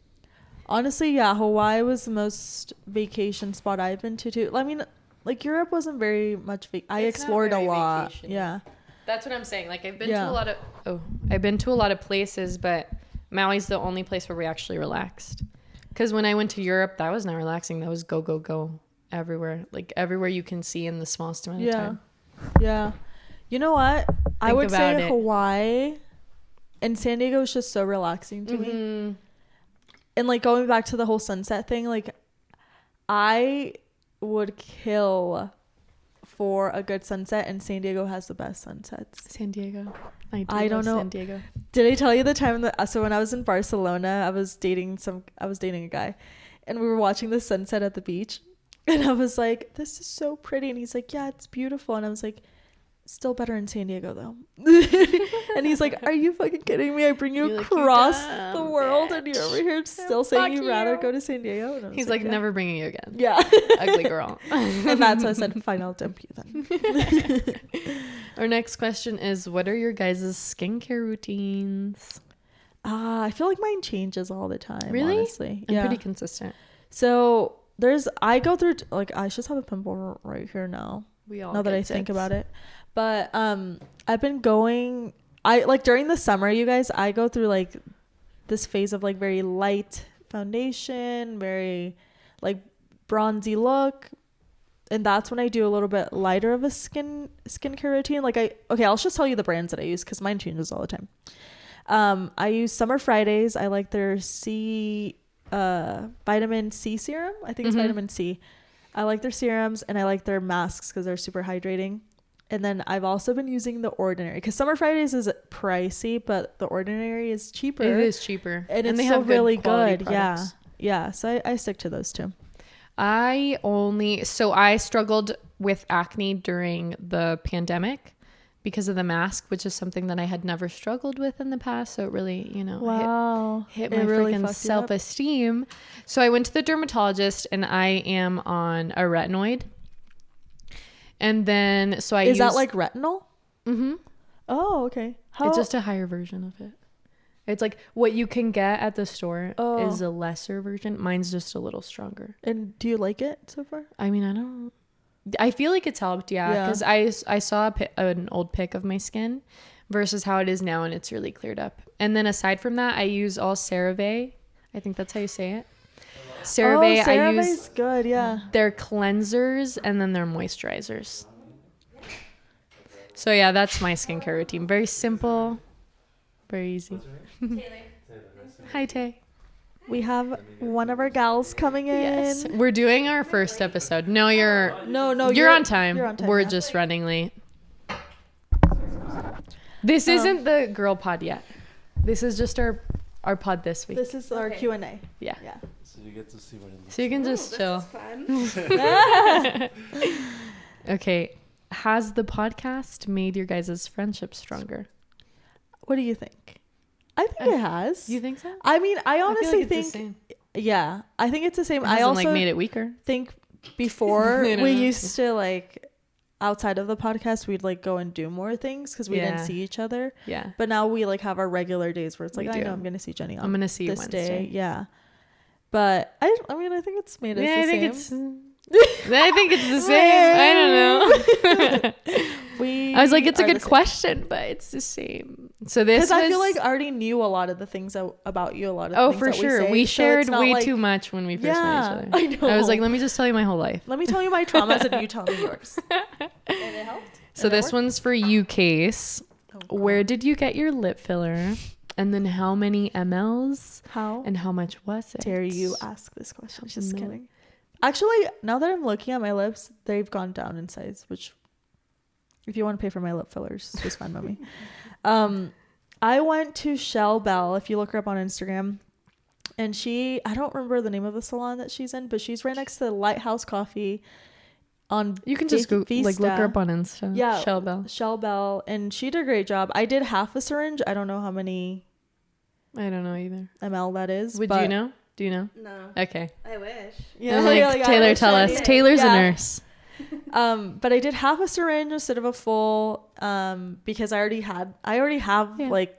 Honestly, yeah, Hawaii was the most vacation spot I've been to too. I mean, like Europe wasn't very much. I explored a lot. Vacation. Yeah. That's what I'm saying. Like I've been to a lot of places, but Maui's the only place where we actually relaxed. Because when I went to Europe, that was not relaxing. That was go everywhere. Like everywhere you can see in the smallest amount of time. Yeah. You know what? I would say Hawaii and San Diego is just so relaxing to me. And like going back to the whole sunset thing, like I would kill for a good sunset, and San Diego has the best sunsets. San Diego. I don't know. San Diego. Did I tell you the time that so when I was in Barcelona, I was dating a guy, and we were watching the sunset at the beach, and I was like, this is so pretty, and he's like, yeah, it's beautiful, and I was like, still better in San Diego though. And he's like, are you fucking kidding me? I bring you across the world and you're over here still saying you'd rather go to San Diego? And he's like, never bringing you again. Yeah. Ugly girl. And that's why I said, fine, I'll dump you then. Our next question is, what are your guys' skincare routines? I feel like mine changes all the time. Really? Honestly. I'm pretty consistent. So I go through like I just have a pimple right here now. Now that I think about it. But I've been going, during the summer, you guys, I go through like this phase of like very light foundation, very like bronzy look, and that's when I do a little bit lighter of a skincare routine. Like I'll just tell you the brands that I use because mine changes all the time. I use Summer Fridays. I like their vitamin C serum. I think it's vitamin C. I like their serums and I like their masks because they're super hydrating. And then I've also been using The Ordinary because Summer Fridays is pricey, but The Ordinary is cheaper. It is cheaper. And it's they have really good. Products. Yeah. So I stick to those two. I struggled with acne during the pandemic because of the mask, which is something that I had never struggled with in the past. So it really, hit my freaking self-esteem. So I went to the dermatologist and I am on a retinoid. And then, so I Is that like retinol? Mm-hmm. Oh, okay. It's just a higher version of it. It's like what you can get at the store is a lesser version. Mine's just a little stronger. And do you like it so far? I mean, I feel like it's helped, because I saw an old pic of my skin versus how it is now, and it's really cleared up. And then aside from that, I use all CeraVe. I think that's how you say it. CeraVe. I use good, their cleansers and then their moisturizers. So yeah, that's my skincare routine. Very simple, very easy. Hi, Tay. We have one of our gals coming in. Yes, we're doing our first episode. No, you're on time. You're on time. We're just running late. This isn't the girl pod yet. This is just our pod this week. This is our Q&A. Yeah. So you get to see what it looks So you can just chill. Fun. Okay. Has the podcast made your guys' friendship stronger? What do you think? I think it has. You think so? I mean, I honestly think yeah, I think it's the same. I also made it weaker. Think before we used to like outside of the podcast, we'd like go and do more things because we didn't see each other. Yeah. But now we like have our regular days where it's like, I know I'm going to see Jenny on I'm going to see you this Wednesday. day. Yeah. But I mean, I think it's made us the same. I think it's the same. I don't know. I was like, it's a good question, but it's the same. So this, because I feel like I already knew a lot of the things about you. A lot of things for sure. We shared way too much when we first met each other. I know. I was like, let me just tell you my whole life. Let me tell you my traumas and you tell me yours. And it helped. So this one's for you, Kayce. Oh, where did you get your lip filler? And then how many mLs? How? And how much was it? Dare you ask this question? Just kidding. Actually, now that I'm looking at my lips, they've gone down in size, which if you want to pay for my lip fillers, just fine by me. I went to Shell Bell, if you look her up on Instagram, and I don't remember the name of the salon that she's in, but she's right next to Lighthouse Coffee on You can just look her up on Insta. Yeah. Shell Bell. And she did a great job. I did half a syringe. I don't know how many I don't know either. ml that is. Would you know? Do you know? No. Okay. I wish. Yeah. Like Taylor, tell us. Taylor's a nurse. But I did half a syringe instead of a full, because I already have like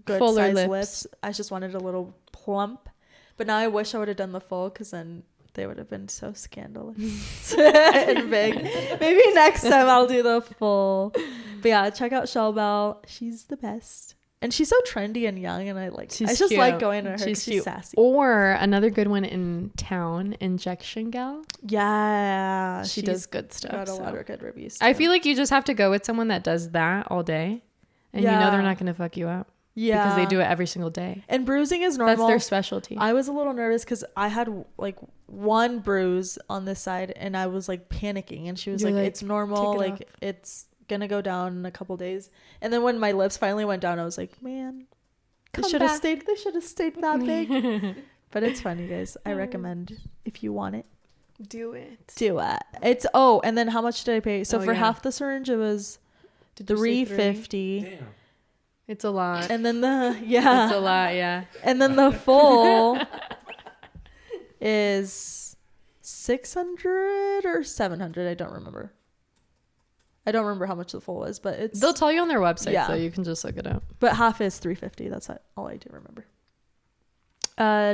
good fuller size lips. I just wanted a little plump, but now I wish I would have done the full, because then they would have been so scandalous and big. Maybe next time I'll do the full. But yeah, check out Shell Bell. She's the best. And she's so trendy and young, and I just cute. like going to her. She's sassy. Or another good one in town, Injection Gal. Yeah, she does good stuff. Got a lot of good reviews too. I feel like you just have to go with someone that does that all day, and you know they're not going to fuck you up. Yeah, because they do it every single day. And bruising is normal. That's their specialty. I was a little nervous because I had like one bruise on this side, and I was like panicking. And she was like, "It's normal. Like it's gonna go down in a couple days." And then when my lips finally went down, I was like, man, they should have stayed that big. But it's fun, you guys. I recommend, if you want it, do it. It's and then how much did I pay? So for half the syringe it was $350. Damn. It's a lot. And then it's a lot, yeah. And then the full is 600 or 700. I don't remember how much the full was, but they'll tell you on their website, so you can just look it up. But half is $350. That's all I do remember.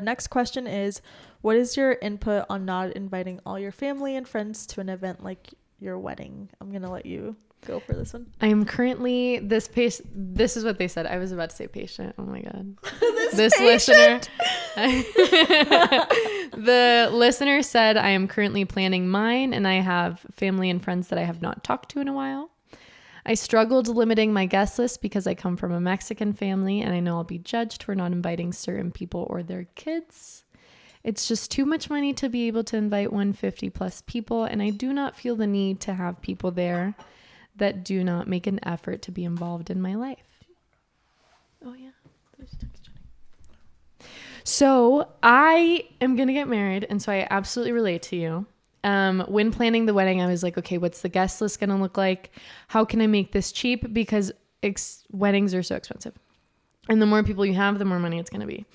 Next question is, what is your input on not inviting all your family and friends to an event like your wedding? I'm gonna let you go for this one. I am currently this is what they said. I was about to say patient. Oh my god. this listener. The listener said, I am currently planning mine, and I have family and friends that I have not talked to in a while. I struggled limiting my guest list because I come from a Mexican family, and I know I'll be judged for not inviting certain people or their kids. It's just too much money to be able to invite 150 plus people, and I do not feel the need to have people there that do not make an effort to be involved in my life. Oh yeah. So I am going to get married, and so I absolutely relate to you. When planning the wedding, I was like, okay, what's the guest list going to look like? How can I make this cheap? Because weddings are so expensive. And the more people you have, the more money it's going to be.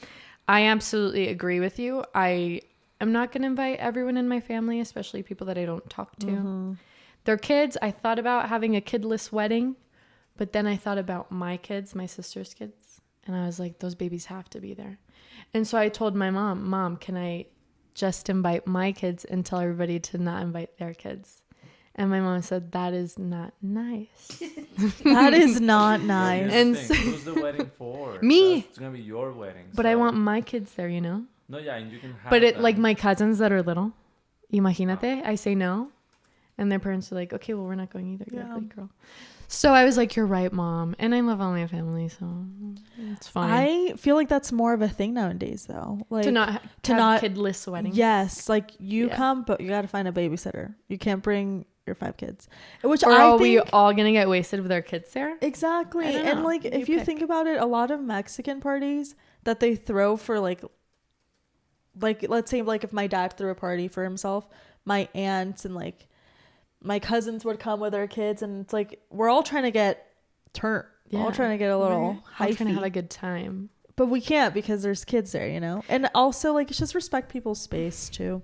I absolutely agree with you. I am not going to invite everyone in my family, especially people that I don't talk to. Mm-hmm. Their kids, I thought about having a kidless wedding, but then I thought about my kids, my sister's kids, and I was like, those babies have to be there. And so I told my Mom, can I just invite my kids and tell everybody to not invite their kids? And my mom said, that is not nice. That is not nice. And who's the wedding for? Me. It's going to be your wedding. But I want my kids there, you know? No, yeah, and you can have But like my cousins that are little, imagínate, I say no. And their parents are like, okay, well, we're not going either. Yeah. Like, girl. So I was like, you're right, Mom. And I love all my family, so it's fine. I feel like that's more of a thing nowadays, though. Like to not have kidless weddings. Yes, like you come, but you got to find a babysitter. You can't bring your 5 kids. Or are we all gonna get wasted with our kids there? Exactly. And like, if you think about it, a lot of Mexican parties that they throw for like let's say like if my dad threw a party for himself, my aunts and like my cousins would come with their kids, and it's like we're all trying to get all trying to get a little hyphy. Trying to have a good time. But we can't because there's kids there, you know? And also, like, it's just respect people's space, too.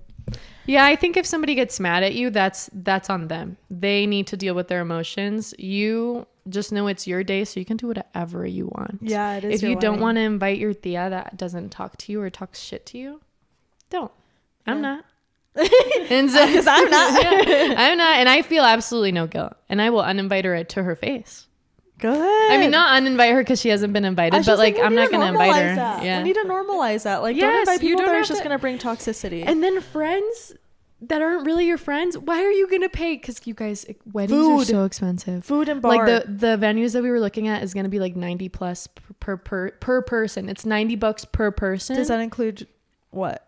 Yeah, I think if somebody gets mad at you, that's on them. They need to deal with their emotions. You just know it's your day, so you can do whatever you want. Yeah, it is. If you don't want to invite your tia that doesn't talk to you or talks shit to you, don't. I'm not. And so, because I'm not. Yeah, I'm not. And I feel absolutely no guilt. And I will uninvite her to her face. Go ahead. I mean, not uninvite her because she hasn't been invited, but like I'm not going to invite her. That. Yeah. We need to normalize that. Like, don't invite people that are just going to bring toxicity. And then friends that aren't really your friends, why are you going to pay? Because you guys, weddings are so expensive. Food and bar. Like the venues that we were looking at is going to be like 90 plus per person. It's $90 per person. Does that include what?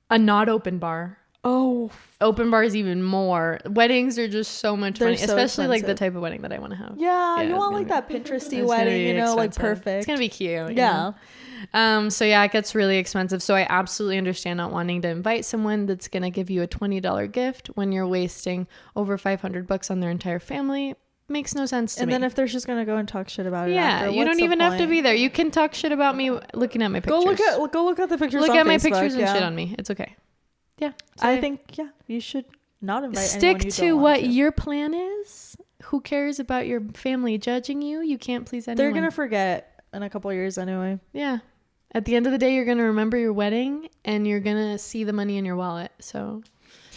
A not open bar. Oh, open bars even more. Weddings are just so much money, so especially expensive. like the type of wedding that I want to have. Yeah, you want like that Pinteresty wedding, you know, like perfect. It's gonna be cute. Yeah. So yeah, it gets really expensive. So I absolutely understand not wanting to invite someone that's gonna give you a $20 gift when you're wasting over $500 on their entire family. Makes no sense to me. And then if they're just gonna go and talk shit about it, yeah, you don't even have to be there. You can talk shit about me looking at my pictures. Go look at the pictures. Look on at my Facebook, pictures and shit on me. It's okay. Yeah, I think you should not invite. Stick to what your plan is. Who cares about your family judging you? You can't please anyone. They're gonna forget in a couple of years anyway. Yeah. At the end of the day, you're gonna remember your wedding and you're gonna see the money in your wallet. So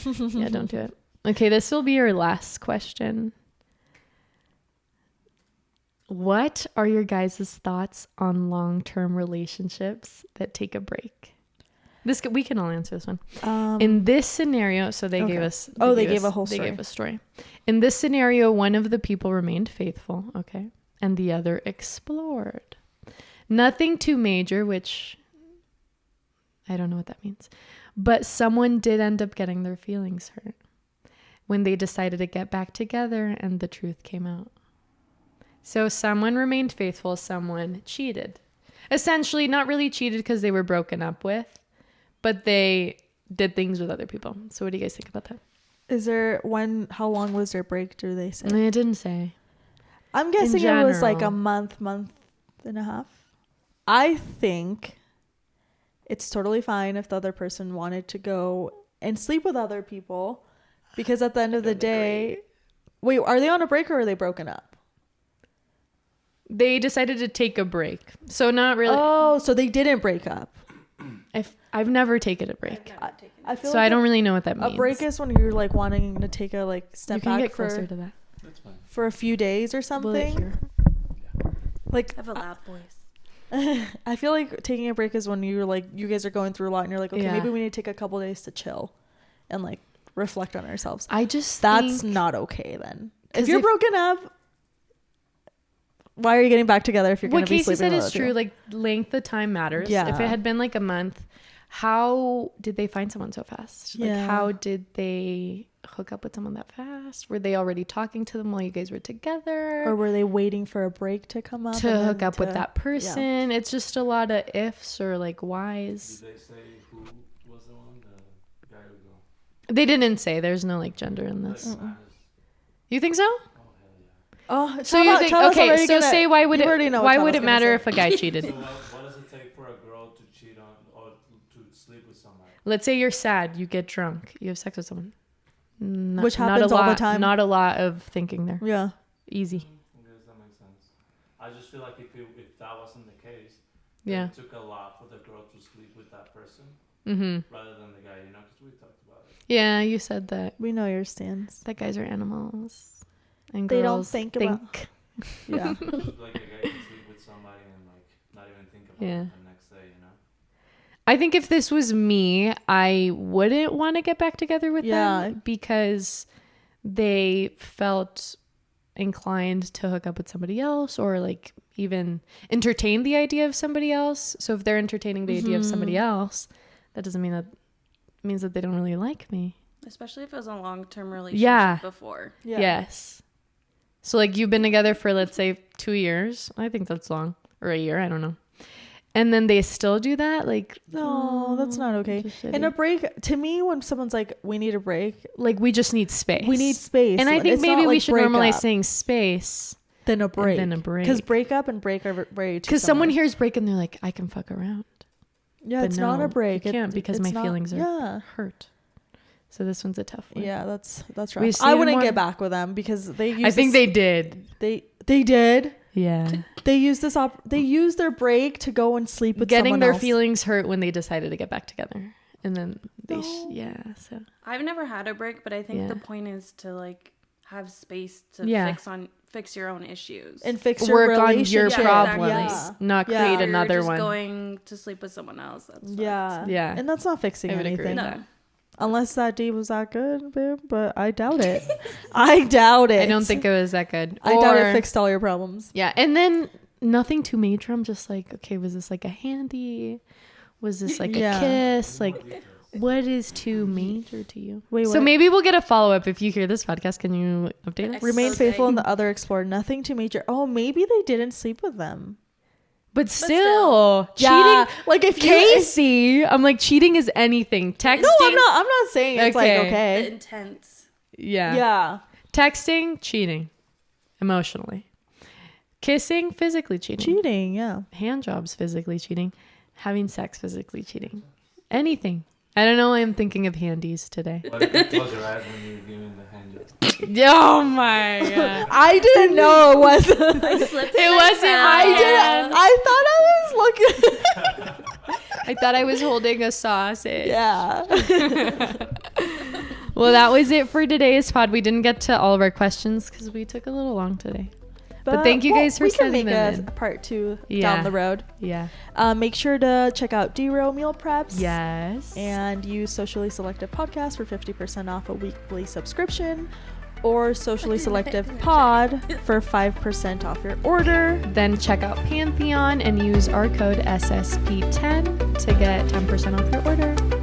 yeah, don't do it. Okay, this will be your last question. What are your guys' thoughts on long-term relationships that take a break? We can all answer this one. In this scenario, so they gave us. They gave a whole story. They gave a story. In this scenario, one of the people remained faithful, okay, and the other explored. Nothing too major, which I don't know what that means, but someone did end up getting their feelings hurt when they decided to get back together, and the truth came out. So someone remained faithful, someone cheated. Essentially, not really cheated because they were broken up with, but they did things with other people. So what do you guys think about that? How long was their break, do they say? It didn't say. I'm guessing it was like a month and a half. I think it's totally fine if the other person wanted to go and sleep with other people, because at the end of the day, wait, are they on a break or are they broken up? They decided to take a break. So not really. Oh, so they didn't break up. I've never taken a break. I feel so like I don't really know what that means. A break is when you're like wanting to take a step back. You can get closer to that. That's fine. For a few days or something. Like I have a loud voice. I feel like taking a break is when you guys are going through a lot and you're like, okay, maybe we need to take a couple days to chill and like reflect on ourselves. That's not okay then. If you're broken up, why are you getting back together if you're going to be sleeping with other people? What Kaycee said is true. Like, length of time matters. Yeah. If it had been like a month, how did they find someone so fast? Like, how did they hook up with someone that fast? Were they already talking to them while you guys were together? Or were they waiting for a break to come up? To hook up with that person? Yeah. It's just a lot of ifs or like whys. Did they say who was the one? The guy or girl? They didn't say. There's no like gender in this. You think so? Oh, so you think okay? So say why would it matter if a guy cheated? So what does it take for a girl to cheat on or to sleep with somebody? Let's say you're sad, you get drunk, you have sex with someone. Which happens all the time. Not a lot of thinking there. Yeah, easy. Yes, that makes sense. I just feel like if that wasn't the case, it took a lot for the girl to sleep with that person rather than the guy. You know, because we talked about it. Yeah, you said that. We know your stance. That guys are animals. And they girls don't think about. Yeah. Like a guy can sleep with somebody and like not even think about it the next day, you know. I think if this was me, I wouldn't want to get back together with them because they felt inclined to hook up with somebody else or like even entertain the idea of somebody else. So if they're entertaining the idea of somebody else, that doesn't mean that it means that they don't really like me. Especially if it was a long-term relationship before. Yeah. Yes. So like you've been together for, let's say, 2 years. I think that's long. Or a year. I don't know. And then they still do that? Like, no, that's not okay. And a break, to me, when someone's like, we need a break. Like, we just need space. We need space. And I think maybe we should normalize saying space. than a break. Because breakup and break are very because someone hears break and they're like, I can fuck around. Yeah, but it's not a break. You can't because my feelings are hurt. So this one's a tough one. Yeah, that's rough. I wouldn't get back with them because they used I think they did. They did. Yeah. They used they used their break to go and sleep with getting someone their else. Feelings hurt when they decided to get back together. And then they so I've never had a break, but I think the point is to like have space to fix your own issues and fix your work on your problems, exactly. not create another just one. Going to sleep with someone else. That's yeah, and that's not fixing anything. No. Unless that D was that good, babe, but I doubt it. I doubt it. I don't think it was that good. I doubt it fixed all your problems. Yeah, and then nothing too major. I'm just like, okay, was this like a handy? Was this like a kiss? Like, what is too major to you? Wait, so maybe we'll get a follow-up if you hear this podcast. Can you update us? Remain faithful in the other explore. Nothing too major. Oh, maybe they didn't sleep with them. But still, cheating. Yeah. Like if Kaycee, I'm like, cheating is anything. Texting. No, I'm not saying it's like okay. The intense. Yeah. Yeah. Texting, cheating. Emotionally. Kissing, physically cheating. Cheating, yeah. Hand jobs, physically cheating. Having sex, physically cheating. Anything. I don't know why I'm thinking of handies today. What if you close your eyes when you're giving the hand job? Oh my god. I didn't know it was. I slipped it wasn't. I thought I was looking. I thought I was holding a sausage. Yeah. Well, that was it for today's pod. We didn't get to all of our questions because we took a little long today. But thank you guys for sending them in. We can make a part 2 down the road. Yeah. Make sure to check out D-Row Meal Preps. Yes. And use Socially Selective Podcast for 50% off a weekly subscription. Or Socially Selective Pod for 5% off your order. Then check out Pantheon and use our code SSP10 to get 10% off your order.